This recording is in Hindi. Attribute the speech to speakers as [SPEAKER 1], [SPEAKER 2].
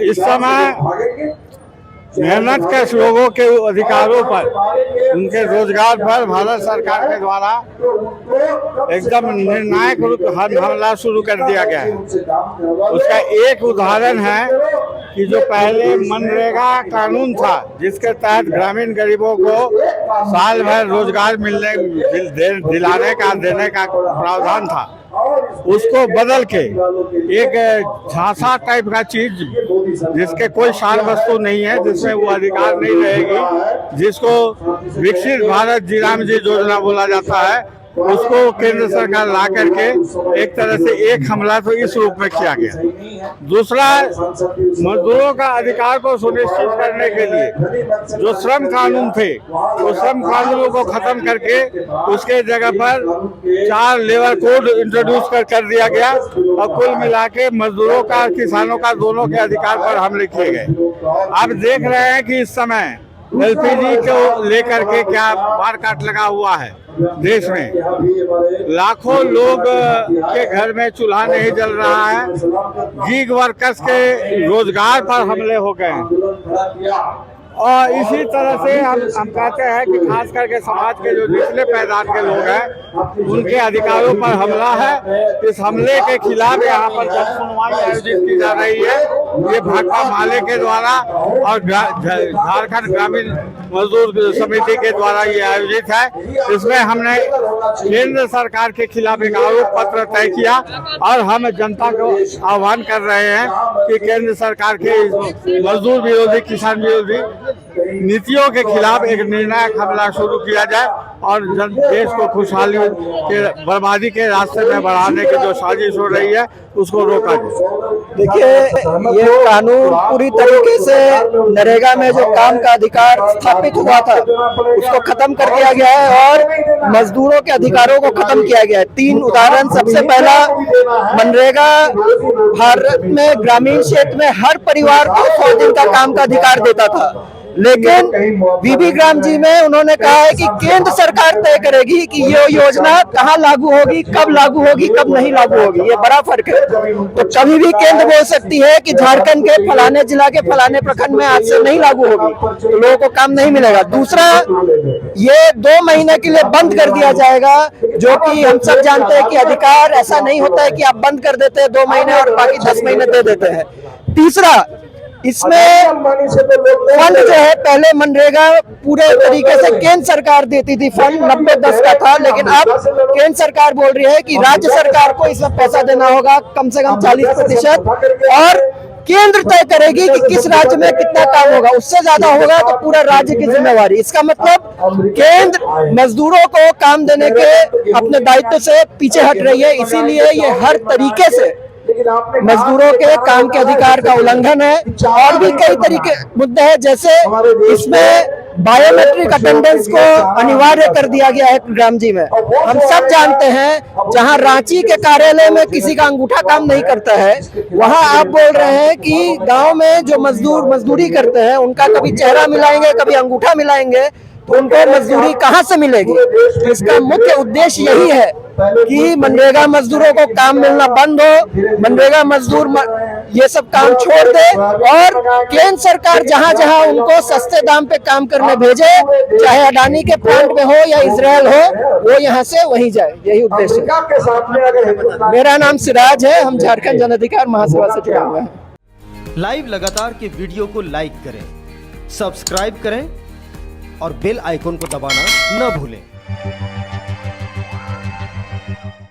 [SPEAKER 1] इस समय मेहनत के लोगों के अधिकारों पर, उनके रोजगार पर भारत सरकार के द्वारा एकदम निर्णायक रूप हमला शुरू कर दिया गया है। उसका एक उदाहरण है कि जो पहले मनरेगा कानून था, जिसके तहत ग्रामीण गरीबों को साल भर रोजगार दिलाने का देने का प्रावधान था, उसको बदल के एक झांसा टाइप का चीज जिसके कोई सार वस्तु नहीं है, जिसमें वो अधिकार नहीं रहेगी, जिसको विकसित भारत जी राम जी योजना बोला जाता है, उसको केंद्र सरकार ला करके एक तरह से एक हमला तो इस रूप में किया गया। दूसरा, मजदूरों का अधिकार को सुनिश्चित करने के लिए जो श्रम कानून थे, वो श्रम कानूनों को खत्म करके उसके जगह पर 4 लेबर कोड इंट्रोड्यूस कर दिया गया और कुल मिला के मजदूरों का, किसानों का, दोनों के अधिकार पर हमले किए गए। आप देख रहे हैं कि इस समय एलपीजी को लेकर के क्या मारकाट लगा हुआ है देश में। लाखों लोग के घर में चूल्हा नहीं जल रहा है। गीग वर्कर्स के रोजगार पर हमले हो गए हैं। और इसी तरह से हम कहते हैं कि खास करके समाज के जो निचले पैदान के लोग हैं, उनके अधिकारों पर हमला है। इस हमले के खिलाफ यहाँ पर जन सुनवाई आयोजित की जा रही है। ये भाकपा माले के द्वारा और झारखंड ग्रामीण मजदूर समिति के द्वारा ये आयोजित है। इसमें हमने केंद्र सरकार के खिलाफ एक आरोप पत्र तय किया और हम जनता को आह्वान कर रहे हैं कि केंद्र सरकार के मजदूर विरोधी, किसान विरोधी नीतियों के खिलाफ एक निर्णायक हमला शुरू किया जाए और देश को खुशहाली के, बर्बादी के रास्ते में बढ़ाने की जो साजिश हो रही है, उसको रोका जाए।
[SPEAKER 2] देखिए, ये कानून पूरी तरीके से नरेगा में जो काम का अधिकार स्थापित हुआ था, उसको खत्म कर दिया गया है और मजदूरों के अधिकारों को खत्म किया गया है। 3 उदाहरण। सबसे पहला, मनरेगा भारत में ग्रामीण क्षेत्र में हर परिवार को 100 दिन का काम का अधिकार देता था, लेकिन बीबी ग्राम जी में उन्होंने कहा है कि केंद्र सरकार तय करेगी कि ये योजना कहाँ लागू होगी, कब लागू होगी, कब नहीं लागू होगी। ये बड़ा फर्क है। तो कभी भी केंद्र बोल सकती है कि झारखंड के फलाने जिला के फलाने प्रखंड में आज से नहीं लागू होगी, तो लोगों को काम नहीं मिलेगा। दूसरा, ये 2 महीने के लिए बंद कर दिया जाएगा, जो कि हम सब जानते हैं कि अधिकार ऐसा नहीं होता है कि आप बंद कर देते हैं 2 महीने और बाकी 10 महीने दे देते हैं। तीसरा, इसमें फंड जो है, पहले मनरेगा पूरे तरीके से केंद्र सरकार देती थी, फंड 90-10 का था, लेकिन अब केंद्र सरकार बोल रही है कि राज्य सरकार को इसमें पैसा देना होगा, कम से कम 40%, और केंद्र तय करेगी कि किस राज्य में कितना काम होगा। उससे ज्यादा होगा तो पूरा राज्य की जिम्मेवारी। इसका मतलब केंद्र मजदूरों को काम देने के अपने दायित्व से पीछे हट रही है। इसीलिए ये हर तरीके से मजदूरों के काम के अधिकार का उल्लंघन है। और भी कई तरीके मुद्दे हैं, जैसे इसमें बायोमेट्रिक अटेंडेंस को अनिवार्य कर दिया गया है ग्राम जी में। हम सब जानते हैं, जहां रांची के कार्यालय में किसी का अंगूठा काम नहीं करता है, वहां आप बोल रहे हैं कि गांव में जो मजदूर मजदूरी करते हैं, उनका कभी चेहरा मिलाएंगे, कभी अंगूठा मिलाएंगे, तो उनको मजदूरी कहां से मिलेगी। तो इसका मुख्य उद्देश्य यही है कि मनरेगा मजदूरों को काम मिलना बंद हो, मनरेगा मजदूर ये सब काम छोड़ दे और केंद्र सरकार जहां जहां उनको सस्ते दाम पे काम करने भेजे, चाहे अडानी के प्लांट में हो या इजराइल हो, वो यहां से वहीं जाए। यही उद्देश्य है। मेरा नाम सिराज है, हम झारखंड जन अधिकार महासभा से जुड़ा हुआ है।
[SPEAKER 3] लाइव लगातार के वीडियो को लाइक करें, सब्सक्राइब करें और बेल आइकन को दबाना न भूलें।